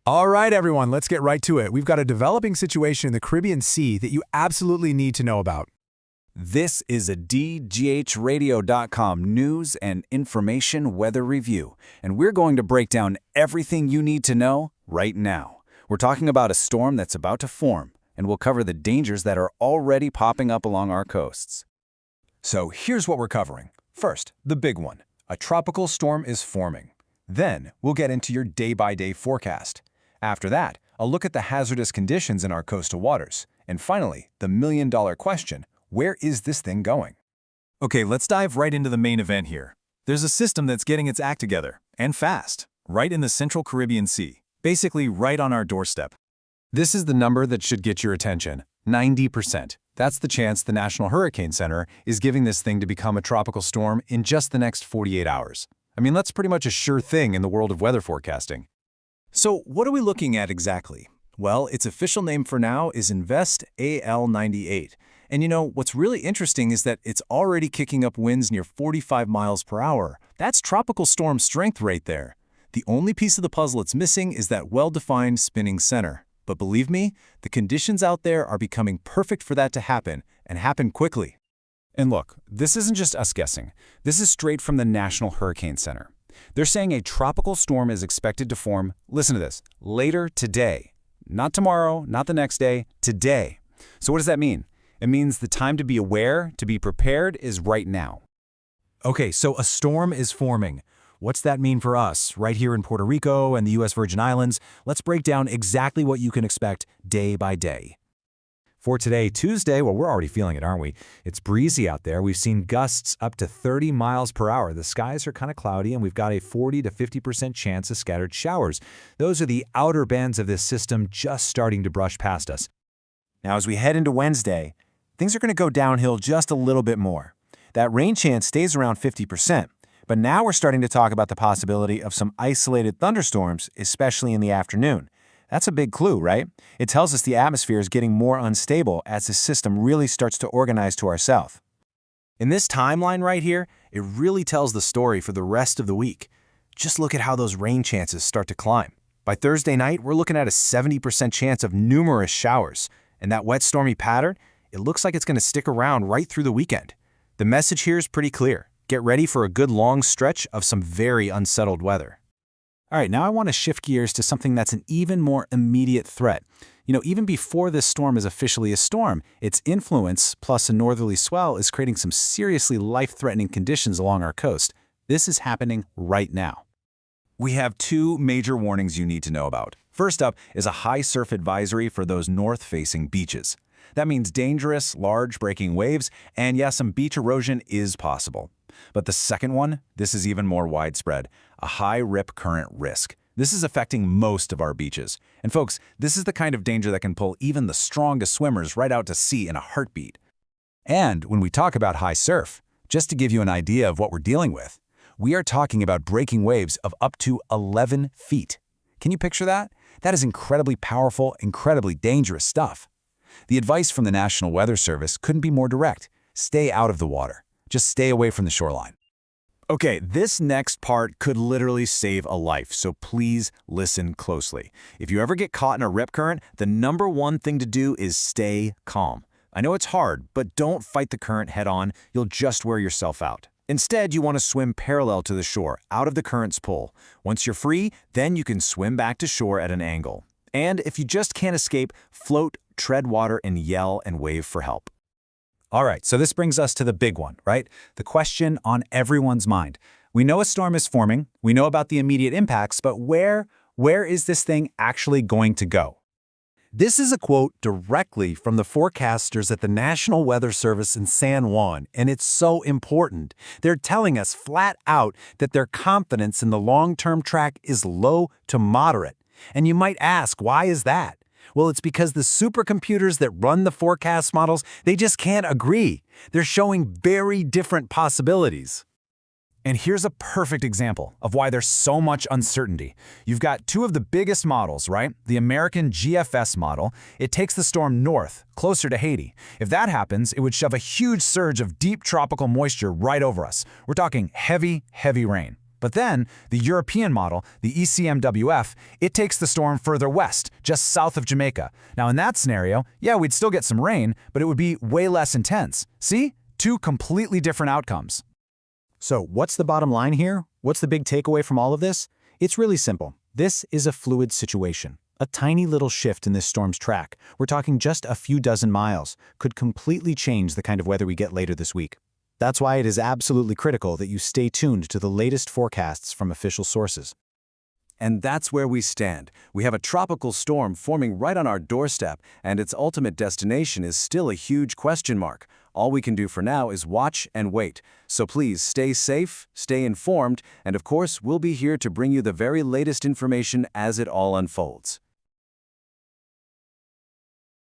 All right, everyone, let's get right to it. We've got a developing situation in the Caribbean Sea that you absolutely need to know about. This is a DGHradio.com news and information weather review, and we're going to break down everything you need to know right now. We're talking about a storm that's about to form, and we'll cover the dangers that are already popping up along our coasts. So here's what we're covering. First, the big one. A tropical storm is forming. Then, we'll get into your day-by-day forecast. After that, a look at the hazardous conditions in our coastal waters. And finally, the million-dollar question, where is this thing going? Okay, let's dive right into the main event here. There's a system that's getting its act together, and fast, right in the central Caribbean Sea, basically right on our doorstep. This is the number that should get your attention, 90%. That's the chance the National Hurricane Center is giving this thing to become a tropical storm in just the next 48 hours. I mean, that's pretty much a sure thing in the world of weather forecasting. So what are we looking at exactly? Well, its official name for now is Invest AL98. And you know, what's really interesting is that it's already kicking up winds near 45 miles per hour. That's tropical storm strength right there. The only piece of the puzzle it's missing is that well-defined spinning center. But believe me, the conditions out there are becoming perfect for that to happen, and happen quickly. And look, this isn't just us guessing. This is straight from the National Hurricane Center. They're saying a tropical storm is expected to form, listen to this, later today. Not tomorrow, not the next day, today. So what does that mean? It means the time to be aware, to be prepared, is right now. Okay, so a storm is forming. What's that mean for us, right here in Puerto Rico and the U.S. Virgin Islands? Let's break down exactly what you can expect day by day. For today, Tuesday, well, we're already feeling it, aren't we? It's breezy out there. We've seen gusts up to 30 miles per hour. The skies are kind of cloudy, and we've got a 40 to 50% chance of scattered showers. Those are the outer bands of this system just starting to brush past us. Now, as we head into Wednesday, things are going to go downhill just a little bit more. That rain chance stays around 50%, but now we're starting to talk about the possibility of some isolated thunderstorms, especially in the afternoon. That's a big clue, right? It tells us the atmosphere is getting more unstable as the system really starts to organize to our south. In this timeline right here, it really tells the story for the rest of the week. Just look at how those rain chances start to climb. By Thursday night, we're looking at a 70% chance of numerous showers. And that wet, stormy pattern, it looks like it's going to stick around right through the weekend. The message here is pretty clear. Get ready for a good long stretch of some very unsettled weather. All right, now I want to shift gears to something that's an even more immediate threat. You know, even before this storm is officially a storm, its influence, plus a northerly swell, is creating some seriously life-threatening conditions along our coast. This is happening right now. We have two major warnings you need to know about. First up is a high surf advisory for those north-facing beaches. That means dangerous, large breaking waves, and yes, some beach erosion is possible. But the second one, this is even more widespread, a high rip current risk. This is affecting most of our beaches. And folks, this is the kind of danger that can pull even the strongest swimmers right out to sea in a heartbeat. And when we talk about high surf, just to give you an idea of what we're dealing with, we are talking about breaking waves of up to 11 feet. Can you picture that? That is incredibly powerful, incredibly dangerous stuff. The advice from the National Weather Service couldn't be more direct. Stay out of the water. Just stay away from the shoreline. Okay, this next part could literally save a life, so please listen closely. If you ever get caught in a rip current, the number one thing to do is stay calm. I know it's hard, but don't fight the current head-on. You'll just wear yourself out. Instead, you want to swim parallel to the shore, out of the current's pull. Once you're free, then you can swim back to shore at an angle. And if you just can't escape, float, tread water, and yell and wave for help. All right, so this brings us to the big one, right? The question on everyone's mind. We know a storm is forming, we know about the immediate impacts, but where is this thing actually going to go? This is a quote directly from the forecasters at the National Weather Service in San Juan, and it's so important. They're telling us flat out that their confidence in the long-term track is low to moderate. And you might ask, why is that? Well, it's because the supercomputers that run the forecast models, they just can't agree. They're showing very different possibilities. And here's a perfect example of why there's so much uncertainty. You've got two of the biggest models, right? The American GFS model, it takes the storm north, closer to Haiti. If that happens, it would shove a huge surge of deep tropical moisture right over us. We're talking heavy, heavy rain. But then, the European model, the ECMWF, it takes the storm further west, just south of Jamaica. Now in that scenario, yeah, we'd still get some rain, but it would be way less intense. See? Two completely different outcomes. So what's the bottom line here? What's the big takeaway from all of this? It's really simple. This is a fluid situation. A tiny little shift in this storm's track, we're talking just a few dozen miles, could completely change the kind of weather we get later this week. That's why it is absolutely critical that you stay tuned to the latest forecasts from official sources. And that's where we stand. We have a tropical storm forming right on our doorstep, and its ultimate destination is still a huge question mark. All we can do for now is watch and wait. So please stay safe, stay informed, and of course, we'll be here to bring you the very latest information as it all unfolds.